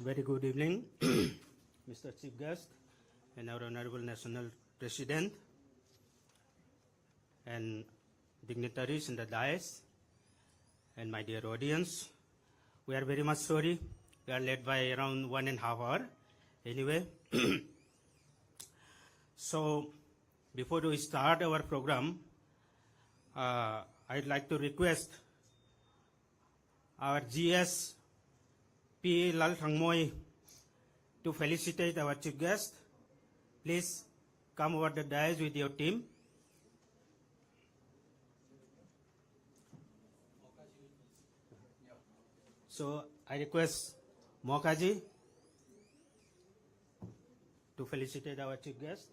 Very good evening, Mr. Chief Guest and our Honorable National President and dignitaries in the dais and my dear audience. We are very much sorry. We are late by around 1.5 hours. Anyway, so before we start our program, I'd like to request our GS P. Lal Thangmoy to felicitate our chief guest. Please come over the dais with your team. So I request Mokaji to felicitate our chief guest.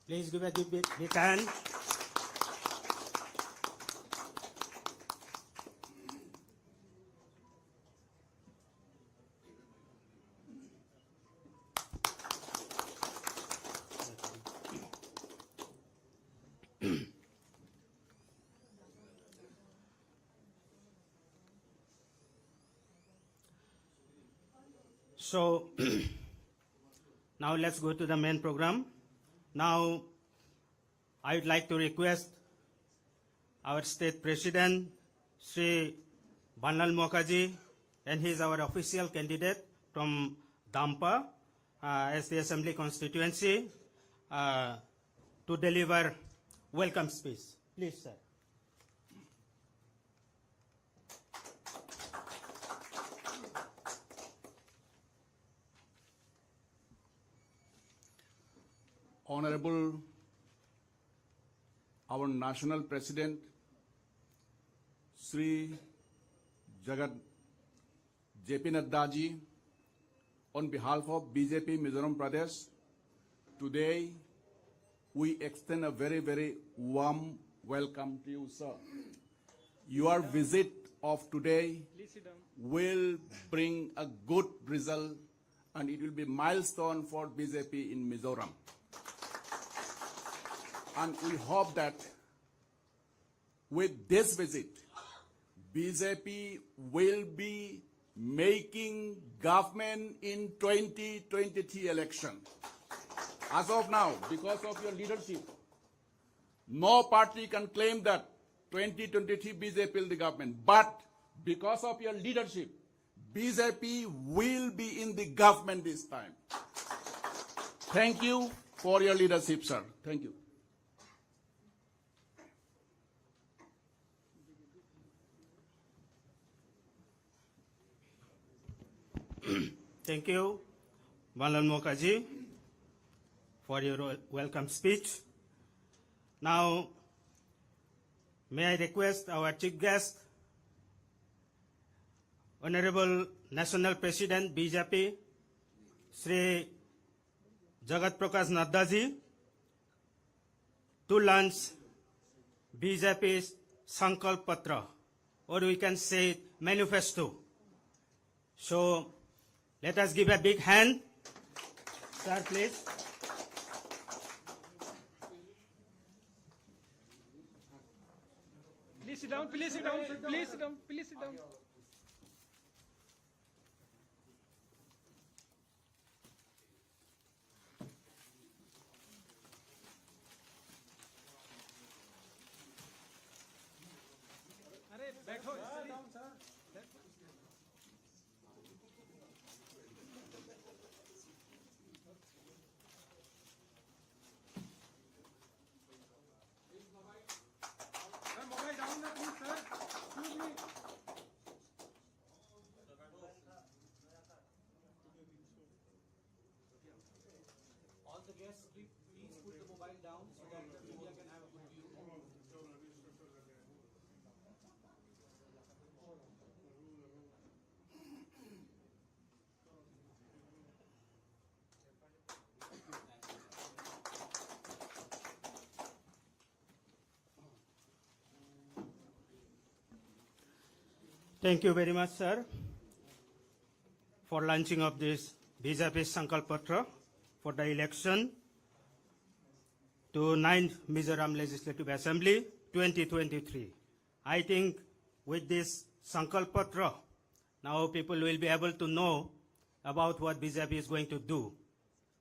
Please give a big hand. So now let's go to the main program. Now, I would like to request our state president, Sri Banlal Mokaji, and he is our official candidate from Dampa as the Assembly constituency to deliver welcome speech. Please, sir. Honorable our National President, Sri Jagat JP Nadda ji, on behalf of BJP Mizoram Pradesh, today we extend a very, very warm welcome to you, sir. Your visit of today will bring a good result and it will be a milestone for BJP in Mizoram. And we hope that with this visit, BJP will be making government in 2023 election. As of now, because of your leadership, no party can claim that 2023 BJP will the government. But because of your leadership, BJP will be in the government this time. Thank you for your leadership, sir. Thank you. Thank you, Banlal Mokaji, for your welcome speech. Now, may I request our chief guest, Honorable National President BJP, Sri Jagat Prakash Nadda ji, to launch BJP's Sankalp Patra, or we can say Manifesto. So, let us give a big hand. Sir, please. Please sit down, please sit down, please sit down, please sit down. अरे बैठो down, sir. All the guests, please put the mobile down so that the media can have a good view. Thank you very much, sir, for launching of this BJP Sankalp Patra for the election to 9th Mizoram Legislative Assembly 2023. I think with this Sankalp Patra, now people will be able to know about what BJP is going to do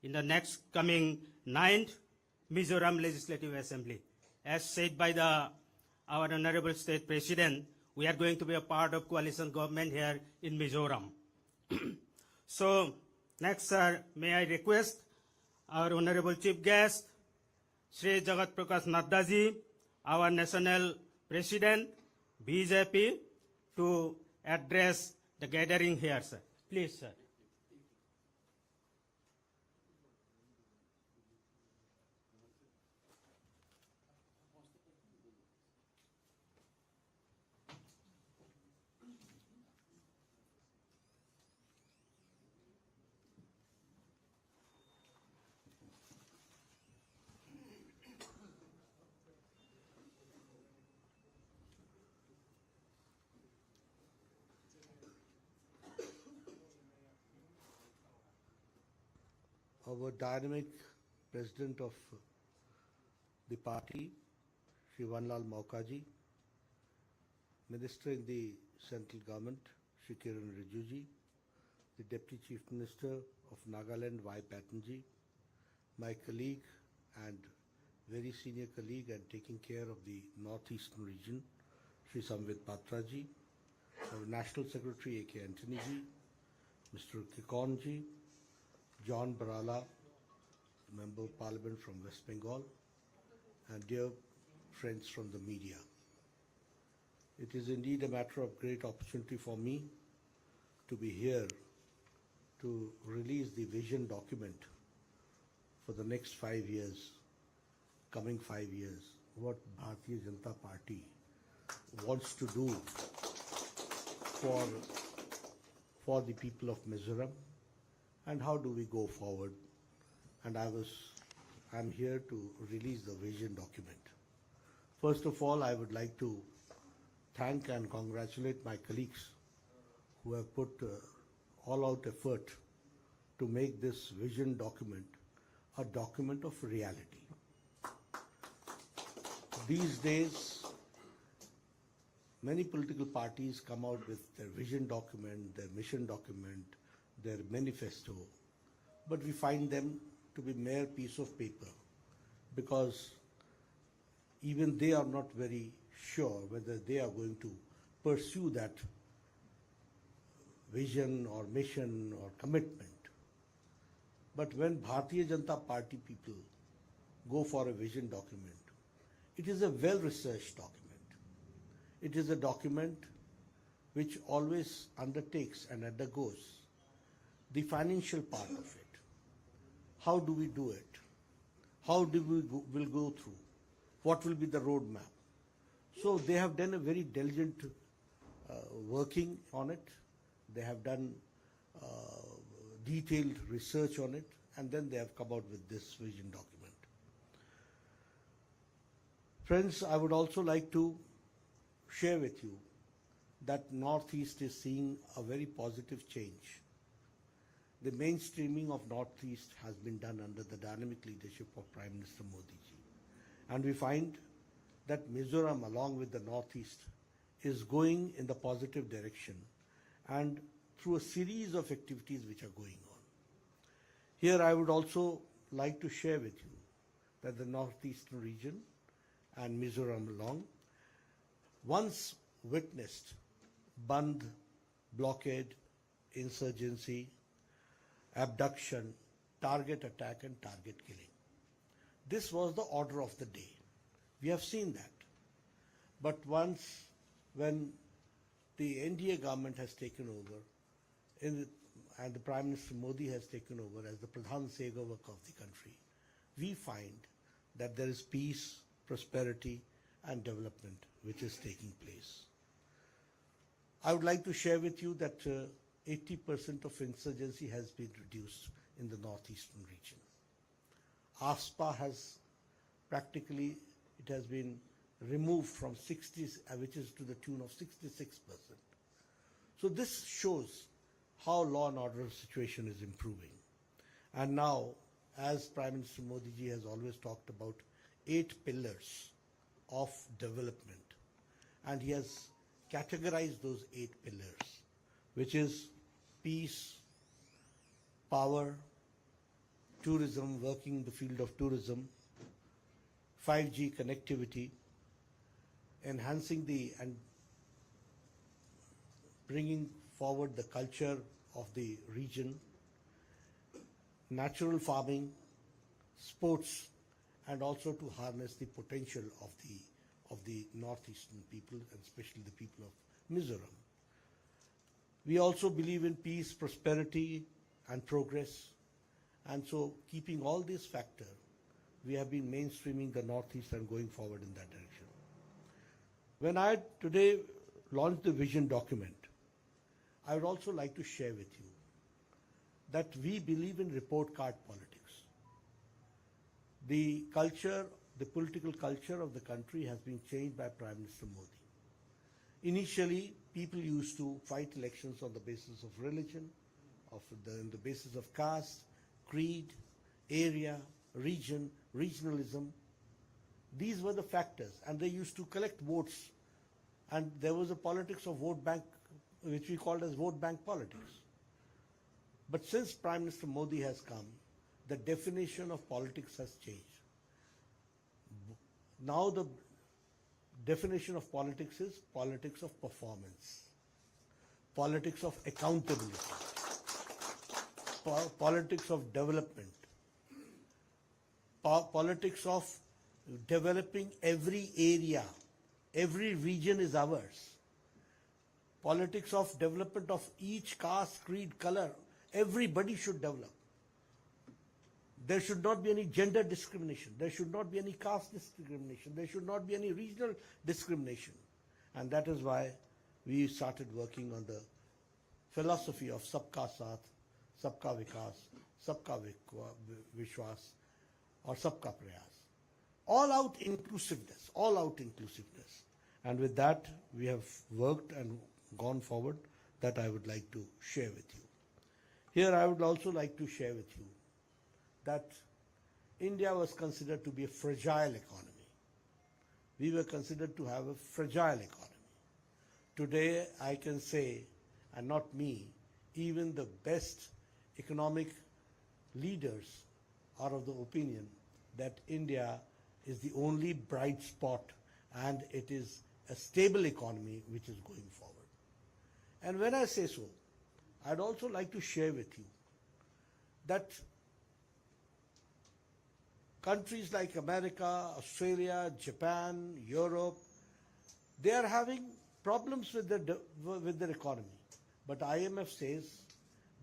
in the next coming 9th Mizoram Legislative Assembly. As said by our Honorable State President, we are going to be a part of coalition government here in Mizoram. So, next, sir, may I request our Honorable Chief Guest, Shri Jagat Prakash Nadda ji, our National President, BJP, to address the gathering here, sir. Please, sir. Our dynamic president of the party, Shri Vanlal Maukaji, Minister in the central government, Shri Kiran Rijuji, the Deputy Chief Minister of Nagaland, Y. Patanji, my colleague and very senior colleague and taking care of the northeastern region, Shri Samvit Patraji, our National Secretary A.K. Antony ji, Mr. Kikon ji, John Barala, Member of Parliament from West Bengal, and dear friends from the media. It is indeed a matter of great opportunity for me to be here to release the vision document for the next 5 years, coming 5 years, what Bharatiya Janata Party wants to do for the people of Mizoram, and how do we go forward. And I'm here to release the vision document. First of all, I would like to thank and congratulate my colleagues who have put all-out effort to make this vision document a document of reality. These days, many political parties come out with their vision document, their mission document, their manifesto, but we find them to be mere piece of paper because even they are not very sure whether they are going to pursue that vision or mission or commitment. But when Bharatiya Janata Party people go for a vision document, it is a well-researched document. It is a document which always undertakes and undergoes the financial part of it. How do we do it? How do we will go through? What will be the roadmap? So they have done a very diligent working on it. They have done detailed research on it, and then they have come out with this vision document. Friends, I would also like to share with you that Northeast is seeing a very positive change. The mainstreaming of Northeast has been done under the dynamic leadership of Prime Minister Modi ji. And we find that Mizoram, along with the Northeast, is going in the positive direction and through a series of activities which are going on. Here I would also like to share with you that the Northeastern region and Mizoram along once witnessed Bandh, blockade, insurgency, abduction, target attack and target killing. This was the order of the day. We have seen that. But once when the NDA government has taken over and the Prime Minister Modi has taken over as the Pradhan Sevak of the country, we find that there is peace, prosperity and development which is taking place. I would like to share with you that 80% of insurgency has been reduced in the northeastern region. ASPA has practically, it has been removed from 60, which is to the tune of 66%. So this shows how law and order situation is improving. And now, as Prime Minister Modi ji has always talked about 8 pillars of development. And he has categorized those 8 pillars, which is peace, power, tourism, working in the field of tourism, 5G connectivity, enhancing and bringing forward the culture of the region, natural farming, sports, and also to harness the potential of the northeastern people, and especially the people of Mizoram. We also believe in peace, prosperity, and progress. And so, keeping all these factors, we have been mainstreaming the Northeast and going forward in that direction. When I today launched the vision document, I would also like to share with you that we believe in report card politics. The culture, the political culture of the country has been changed by Prime Minister Modi. Initially, people used to fight elections on the basis of religion, on the basis of caste, creed, area, region, regionalism. These were the factors, and they used to collect votes. And there was a politics of vote bank, which we called as vote bank politics. But since Prime Minister Modi has come, the definition of politics has changed. Now the definition of politics is politics of performance, politics of accountability, politics of development, politics of developing every area, every region is ours, politics of development of each caste, creed, color, everybody should develop. There should not be any gender discrimination. There should not be any caste discrimination. There should not be any regional discrimination. And that is why we started working on the philosophy of Sabka Saath, Sabka Vikas, Sabka Vishwas, or Sabka Prayas. All out inclusiveness, all out inclusiveness. And with that, we have worked and gone forward. That I would like to share with you. Here I would also like to share with you that India was considered to be a fragile economy. We were considered to have a fragile economy. Today I can say, and not me, even the best economic leaders are of the opinion that India is the only bright spot and it is a stable economy which is going forward. And when I say so, I'd also like to share with you that countries like America, Australia, Japan, Europe, they are having problems with their economy. But IMF says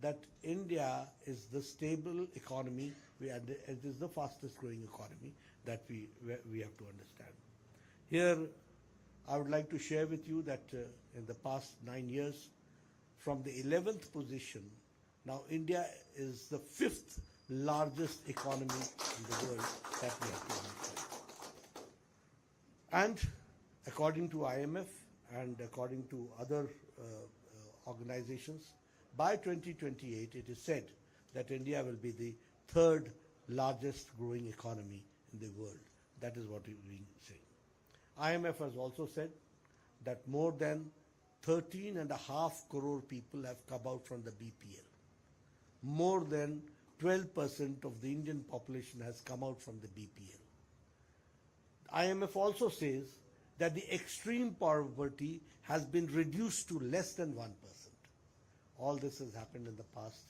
that India is the stable economy, and it is the fastest growing economy that we have to understand. Here, I would like to share with you that in the past 9 years, from the 11th position, now India is the 5th largest economy in the world that we have to understand. And according to IMF and according to other organizations, by 2028 it is said that India will be the 3rd largest growing economy in the world. That is what we are saying. IMF has also said that more than 13.5 crore people have come out from the BPL. More than 12% of the Indian population has come out from the BPL. IMF also says that the extreme poverty has been reduced to less than 1%. All this has happened in the past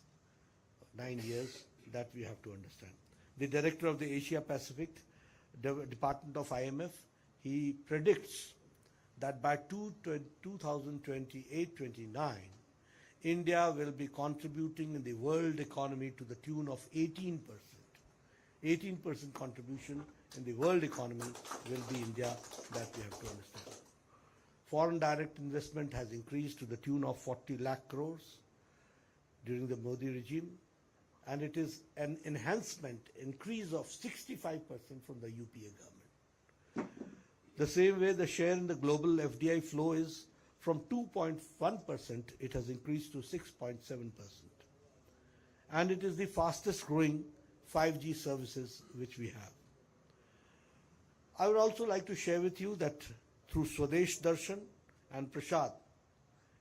9 years, that we have to understand. The director of the Asia Pacific Department of IMF, he predicts that by 2028-29, India will be contributing in the world economy to the tune of 18%. 18% contribution in the world economy will be India, that we have to understand. Foreign direct investment has increased to the tune of 40 lakh crores during the Modi regime, and it is an increase of 65% from the UPA government. The same way, the share in the global FDI flow is from 2.1%, it has increased to 6.7%. And it is the fastest growing 5G services which we have. I would also like to share with you that through Swadesh Darshan and Prasad,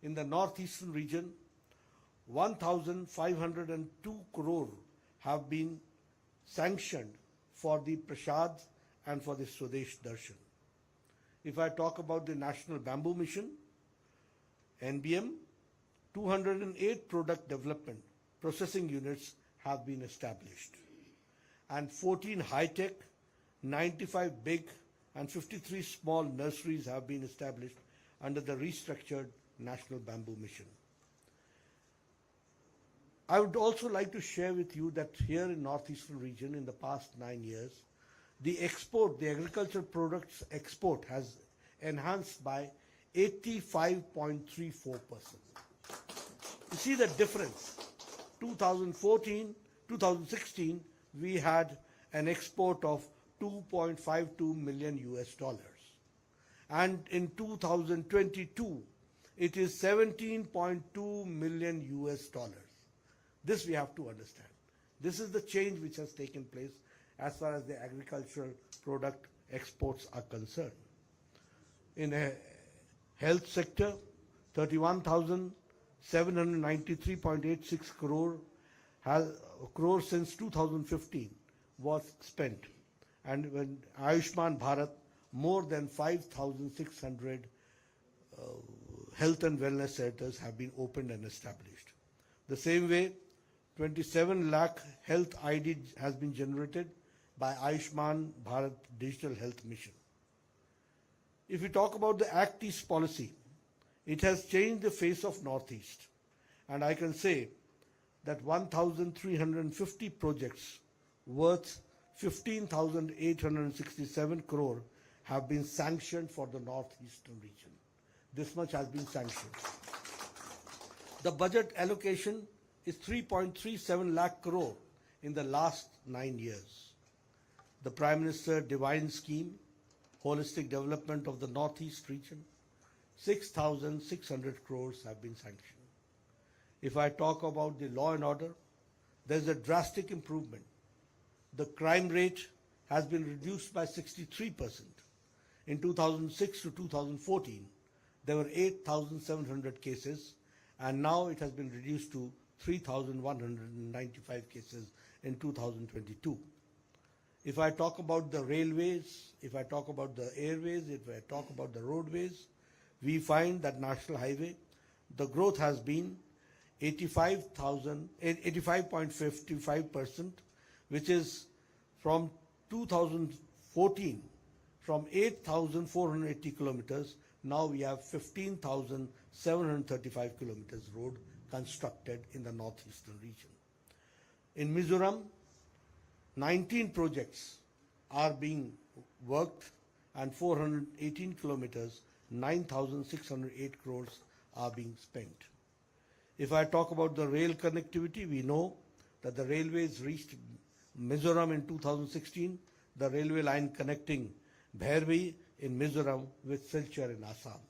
in the northeastern region, 1,502 crore have been sanctioned for the Prasad and for the Swadesh Darshan. If I talk about the National Bamboo Mission, NBM, 208 product development processing units have been established, and 14 high-tech, 95 big and 53 small nurseries have been established under the restructured National Bamboo Mission. I would also like to share with you that here in northeastern region in the past 9 years, the agricultural products export has enhanced by 85.34%. You see the difference. 2016, we had an export of 2.52 million US dollars. And in 2022, it is 17.2 million US dollars. This we have to understand. This is the change which has taken place as far as the agricultural product exports are concerned. In a health sector, 31,793.86 crore since 2015 was spent. And when Ayushman Bharat, more than 5,600 health and wellness centers have been opened and established. The same way, 27 lakh health ID has been generated by Ayushman Bharat Digital Health Mission. If we talk about the Act East policy, it has changed the face of Northeast. And I can say that 1,350 projects worth 15,867 crore have been sanctioned for the northeastern region. This much has been sanctioned. The budget allocation is 3.37 lakh crore in the last 9 years. The Prime Minister Divine Scheme, Holistic Development of the Northeast region, 6,600 crores have been sanctioned. If I talk about the law and order, there's a drastic improvement. The crime rate has been reduced by 63%. In 2006 to 2014, there were 8,700 cases, and now it has been reduced to 3,195 cases in 2022. If I talk about the railways, if I talk about the airways, if I talk about the roadways, we find that National Highway, the growth has been 85.55%, which is from 2014, from 8,480 kilometers, now we have 15,735 kilometers road constructed in the northeastern region. In Mizoram, 19 projects are being worked and 418 kilometers, 9,608 crores are being spent. If I talk about the rail connectivity, we know that the railways reached Mizoram in 2016, the railway line connecting Bhairvi in Mizoram with Silchar in Assam.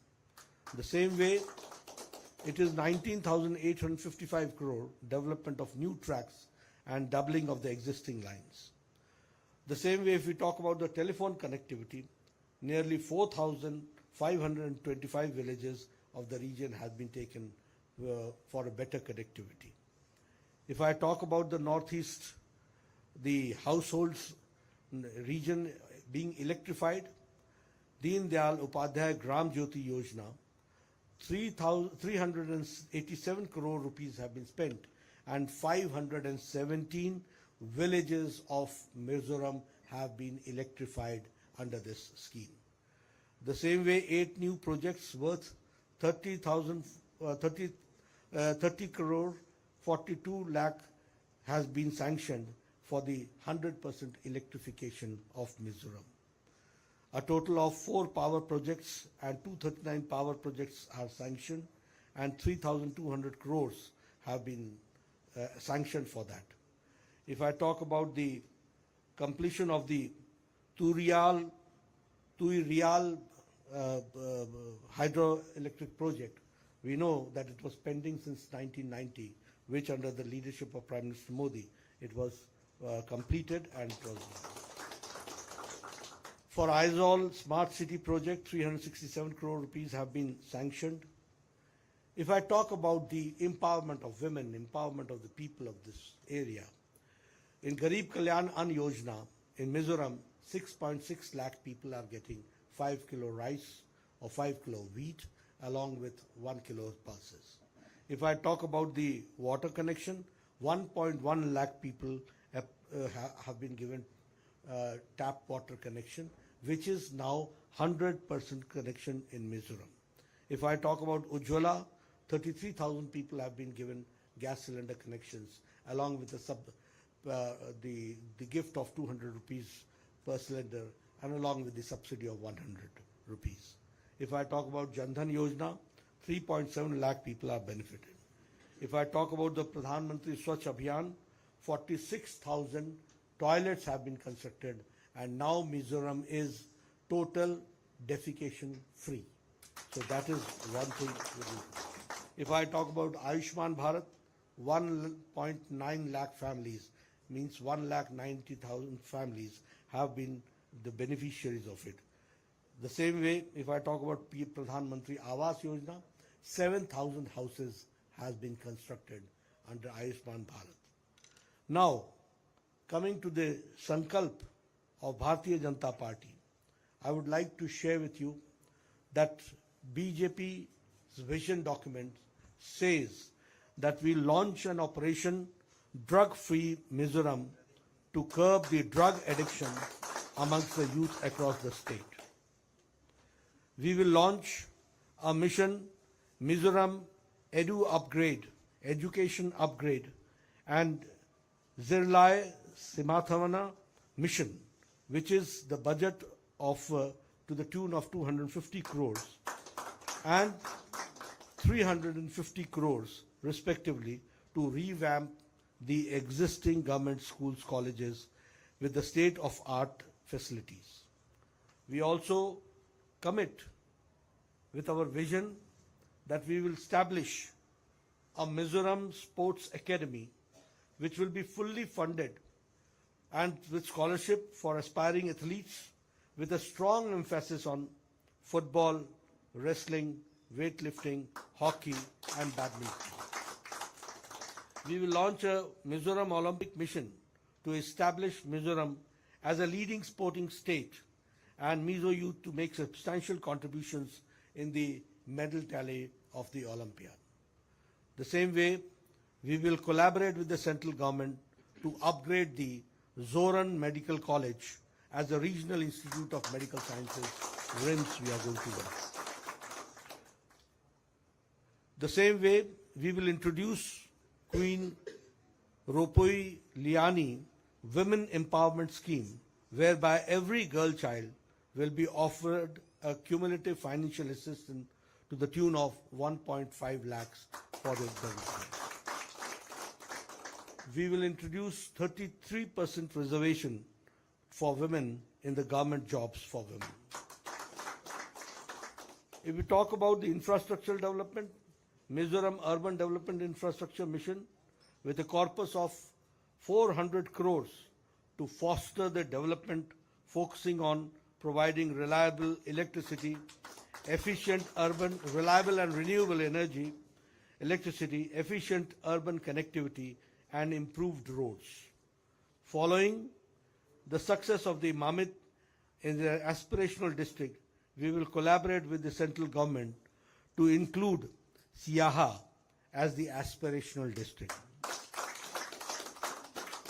The same way, it is 19,855 crore development of new tracks and doubling of the existing lines. The same way, if we talk about the telephone connectivity, nearly 4,525 villages of the region have been taken for a better connectivity. If I talk about the northeast, the households region being electrified, Deen Dayal Upadhyay Gram Jyoti Yojana, 387 crore rupees have been spent, and 517 villages of Mizoram have been electrified under this scheme. The same way, 8 new projects worth 30 crore 42 lakh has been sanctioned for the 100% electrification of Mizoram. A total of 4 power projects and 239 power projects are sanctioned, and 3,200 crores have been sanctioned for that. If I talk about the completion of the Tui Real hydroelectric project, we know that it was pending since 1990, which under the leadership of Prime Minister Modi, it was completed and it was. For Aizawl Smart City project, 367 crore rupees have been sanctioned. If I talk about the empowerment of women, empowerment of the people of this area, in Garib Kalyan Ann Yojana, in Mizoram, 6.6 lakh people are getting 5 kilo rice or 5 kilo wheat along with 1 kilo pulses. If I talk about the water connection, 1.1 lakh people have been given tap water connection, which is now 100% connection in Mizoram. If I talk about Ujjwala, 33,000 people have been given gas cylinder connections along with the gift of 200 rupees per cylinder and along with the subsidy of 100 rupees. If I talk about Jan Dhan Yojana, 3.7 lakh people are benefited. If I talk about the Pradhan Mantri Swachh Abhiyan, 46,000 toilets have been constructed and now Mizoram is total defecation free. So that is one thing. If I talk about Ayushman Bharat, 1.9 lakh families, means 1,90,000 families have been the beneficiaries of it. The same way, if I talk about Pradhan Mantri Awas Yojana, 7,000 houses has been constructed under Ayushman Bharat. Now, coming to the Sankalp of Bharatiya Janata Party, I would like to share with you that BJP's vision document says that we launch an operation drug-free Mizoram to curb the drug addiction amongst the youth across the state. We will launch a mission, Mizoram Education Upgrade, and Zirlai Simathavana mission, which is the budget of to the tune of 250 crores and 350 crores respectively to revamp the existing government schools, colleges with the state-of-art facilities. We also commit with our vision that we will establish a Mizoram Sports Academy which will be fully funded and with scholarship for aspiring athletes with a strong emphasis on football, wrestling, weightlifting, hockey and badminton. We will launch a Mizoram Olympic mission to establish Mizoram as a leading sporting state and Mizo youth to make substantial contributions in the medal tally of the Olympiad. The same way, we will collaborate with the central government to upgrade the Zoran Medical College as a regional institute of medical sciences. RIMS we are going to work. The same way, we will introduce Queen Ropoi Liani Women Empowerment Scheme, whereby every girl child will be offered a cumulative financial assistance to the tune of 1.5 lakhs for their development. We will introduce 33% reservation for women in the government jobs for women. If we talk about the infrastructural development, Mizoram Urban Development Infrastructure Mission with a corpus of 400 crores to foster the development focusing on providing reliable electricity, efficient urban, reliable and renewable energy, electricity, efficient urban connectivity and improved roads. Following the success of the Mamit in the aspirational district, we will collaborate with the central government to include Siaha as the aspirational district.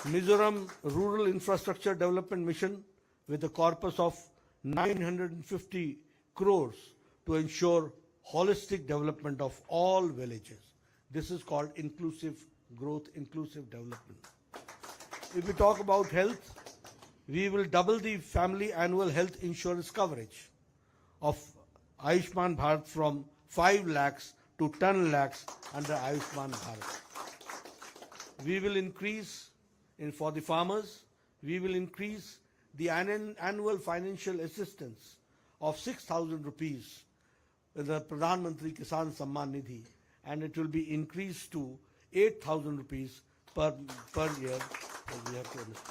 Mizoram Rural Infrastructure Development Mission with a corpus of 950 crores to ensure holistic development of all villages. This is called inclusive growth, inclusive development. If we talk about health, we will double the family annual health insurance coverage of Ayushman Bharat from 5 lakhs to 10 lakhs under Ayushman Bharat. We will increase, for the farmers, we will increase the annual financial assistance of 6,000 rupees with the Pradhan Mantri Kisan Samman Nidhi, and it will be increased to 8,000 rupees per year. We have to understand.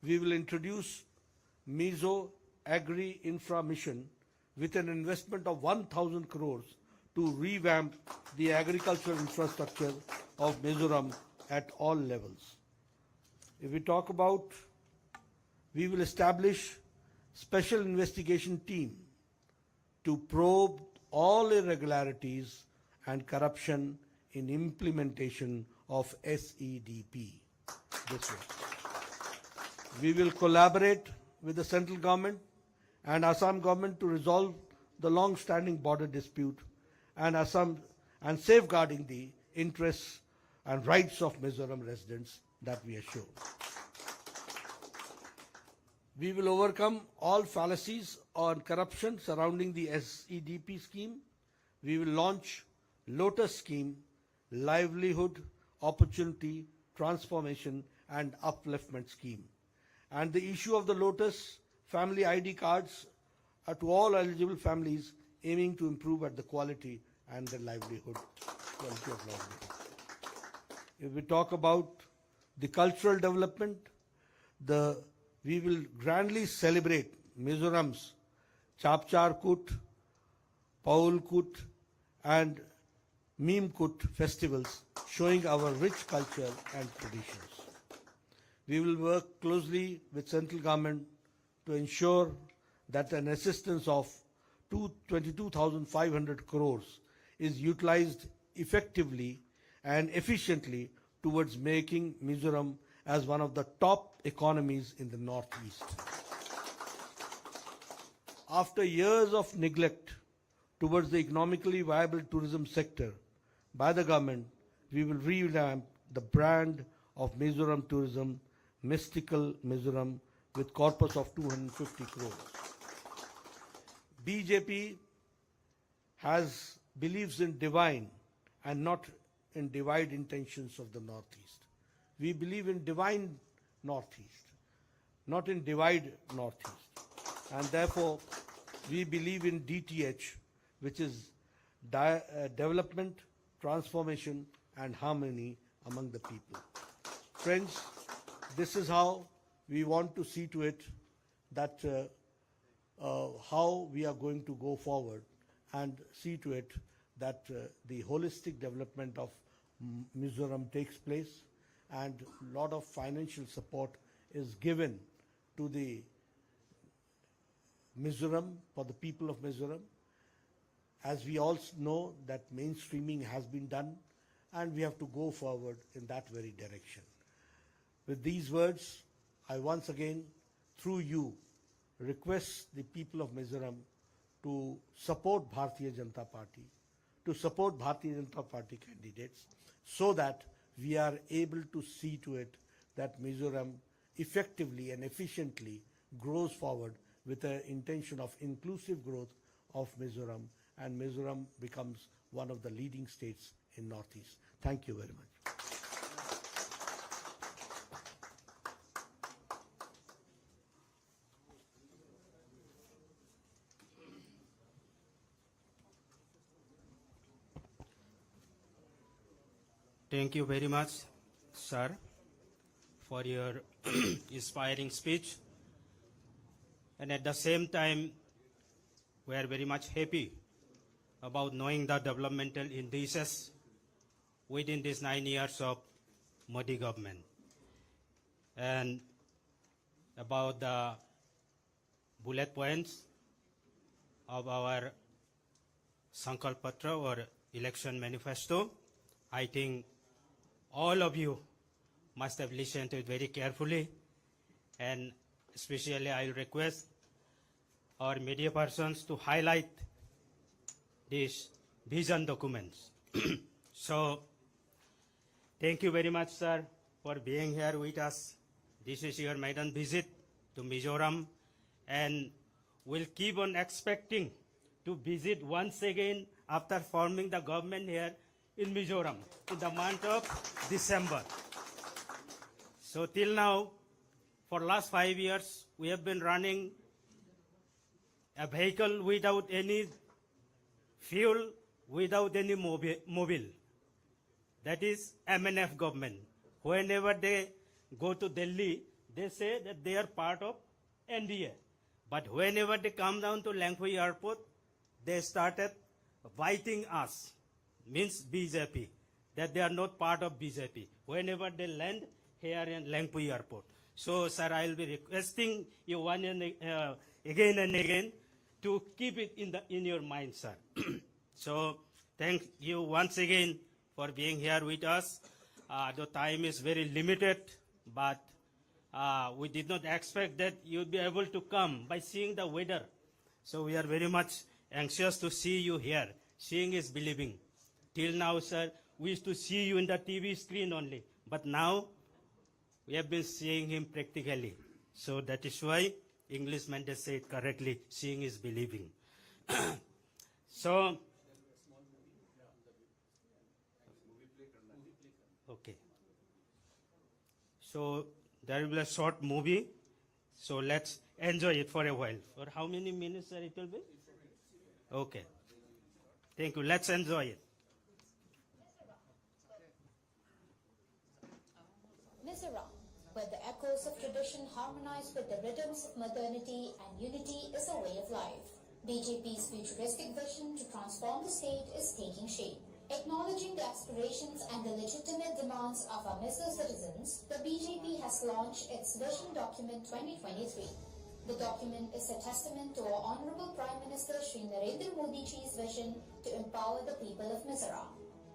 we will introduce Mizo Agri Infra Mission with an investment of 1,000 crores to revamp the agricultural infrastructure of Mizoram at all levels. If we talk about, we will establish special investigation team to probe all irregularities and corruption in implementation of SEDP this way. We will collaborate with the central government and Assam government to resolve the long-standing border dispute and safeguarding the interests and rights of Mizoram residents that we assure. We will overcome all fallacies on corruption surrounding the SEDP scheme. We will launch Lotus scheme, livelihood, opportunity, transformation and upliftment scheme. And the issue of the Lotus family ID cards to all eligible families, aiming to improve at the quality and the livelihood, quality of livelihood. If we talk about the cultural development, we will grandly celebrate Mizoram's Chapchar Kut, Paul Kut and Meme Kut festivals, showing our rich culture and traditions. We will work closely with central government to ensure that an assistance of 22,500 crores is utilized effectively and efficiently towards making Mizoram as one of the top economies in the Northeast. After years of neglect towards the economically viable tourism sector by the government, we will revamp the brand of Mizoram tourism, Mystical Mizoram, with corpus of 250 crores. BJP believes in divine and not in divide intentions of the Northeast. We believe in divine Northeast, not in divide Northeast. And therefore, we believe in DTH, which is development, transformation, and harmony among the people. Friends, this is how we want to see to it that how we are going to go forward and see to it that the holistic development of Mizoram takes place and a lot of financial support is given to the Mizoram, for the people of Mizoram. As we all know that mainstreaming has been done and we have to go forward in that very direction. With these words, I once again, through you, request the people of Mizoram to support Bharatiya Janata Party, to support Bharatiya Janata Party candidates, so that we are able to see to it that Mizoram effectively and efficiently grows forward with the intention of inclusive growth of Mizoram, and Mizoram becomes one of the leading states in Northeast. Thank you very much. Thank you very much, sir, for your inspiring speech. And at the same time, we are very much happy about knowing the developmental indices within these 9 years of Modi government. And about the bullet points of our Sankalp Patra or election manifesto, I think all of you must have listened to it very carefully, and especially I will request our media persons to highlight these vision documents. So, thank you very much, sir, for being here with us. This is your maiden visit to Mizoram, and we'll keep on expecting to visit once again after forming the government here in Mizoram in the month of December. So till now, for last 5 years, we have been running a vehicle without any fuel, without any mobile. That is MNF government. Whenever they go to Delhi, they say that they are part of NDA. But whenever they come down to Langhui Airport, they started biting us, means BJP, that they are not part of BJP, whenever they land here in Langhui Airport. So, sir, I will be requesting you again and again to keep it in your mind, sir. So, thank you once again for being here with us. The time is very limited, but we did not expect that you'd be able to come by seeing the weather. So we are very much anxious to see you here. Seeing is believing. Till now, sir, we used to see you in the TV screen only, but now we have been seeing him practically. So that is why Englishman they say it correctly, seeing is believing. So, okay. So there will be a short movie. So let's enjoy it for a while. For how many minutes, sir, it will be? Okay. Thank you. Let's enjoy it. Mizoram, where the echoes of tradition harmonize with the rhythms of modernity and unity is a way of life. BJP's futuristic vision to transform the state is taking shape. Acknowledging the aspirations and the legitimate demands of our Mizo citizens, the BJP has launched its Vision Document 2023. The document is a testament to our Honorable Prime Minister Shri Narendra Modi ji's vision to empower the people of Mizoram.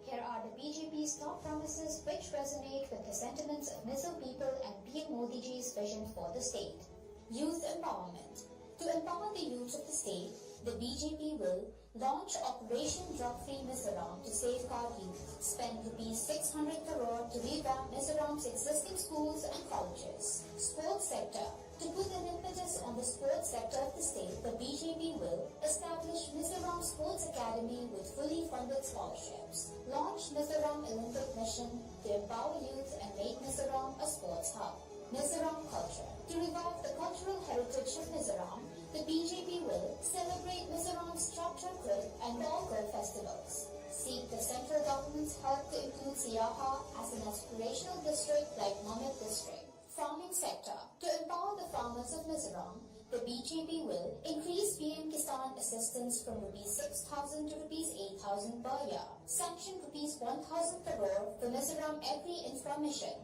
Here are the BJP's top promises which resonate with the sentiments of Mizo people and PM Modi ji's vision for the state. Youth empowerment. To empower the youth of the state, the BJP will launch Operation Drug-Free Mizoram to safeguard youth, spend ₹600 crore to revamp Mizoram's existing schools and colleges. Sports sector. To put an impetus on the sports sector of the state, the BJP will establish Mizoram Sports Academy with fully funded scholarships. Launch Mizoram Olympic Mission to empower youth and make Mizoram a sports hub. Mizoram culture. To revive the cultural heritage of Mizoram, the BJP will celebrate Mizoram's Chapchakrit and Dolgar festivals. Seek the central government's help to include Siaha as an aspirational district like Mamit district. Farming sector. To empower the farmers of Mizoram, the BJP will increase PM Kisan assistance from ₹6,000 to ₹8,000 per year. Sanction ₹1,000 crore for Mizoram Agri-Infra Mission.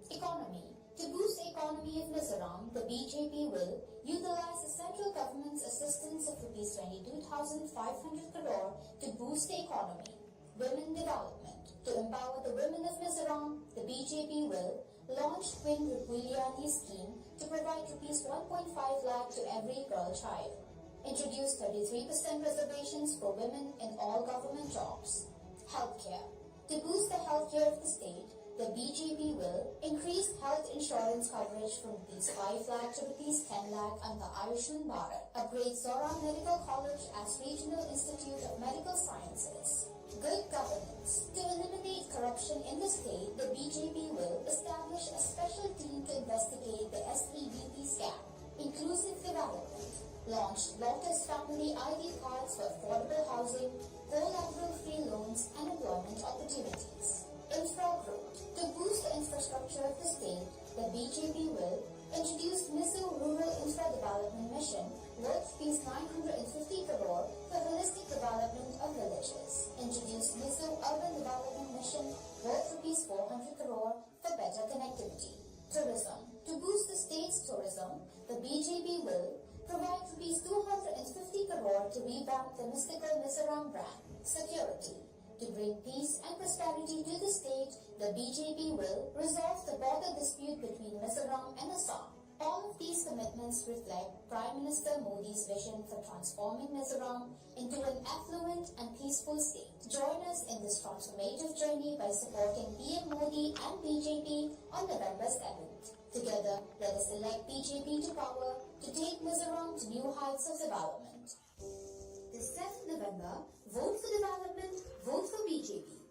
Economy. To boost the economy of Mizoram, the BJP will utilize the central government's assistance of ₹22,500 crore to boost the economy. Women development. To empower the women of Mizoram, the BJP will launch Twin Rupuliani scheme to provide ₹1.5 lakh to every girl child. Introduce 33% reservations for women in all government jobs. Healthcare. To boost the healthcare of the state, the BJP will increase health insurance coverage from ₹5 lakh to ₹10 lakh under Ayushman Bharat. Upgrade Mizoram Medical College as Regional Institute of Medical Sciences. Good governance. To eliminate corruption in the state, the BJP will establish a special team to investigate the SEBP scam. Inclusive development. Launch Lotus Family ID cards for affordable housing, collateral-free loans, and employment opportunities. Infra growth. To boost the infrastructure of the state, the BJP will introduce Mizo Rural Infra Development Mission worth ₹950 crore for holistic development of villages. Introduce Mizo Urban Development Mission worth ₹400 crore for better connectivity. Tourism. To boost the state's tourism, the BJP will provide ₹250 crore to revamp the mystical Mizoram brand. Security. To bring peace and prosperity to the state, the BJP will resolve the border dispute between Mizoram and Assam. All of these commitments reflect Prime Minister Modi's vision for transforming Mizoram into an affluent and peaceful state. Join us in this transformative journey by supporting PM Modi and BJP on November 7th. Together, let us elect BJP to power to take Mizoram to new heights of development. This 7th November, vote for development, vote for BJP.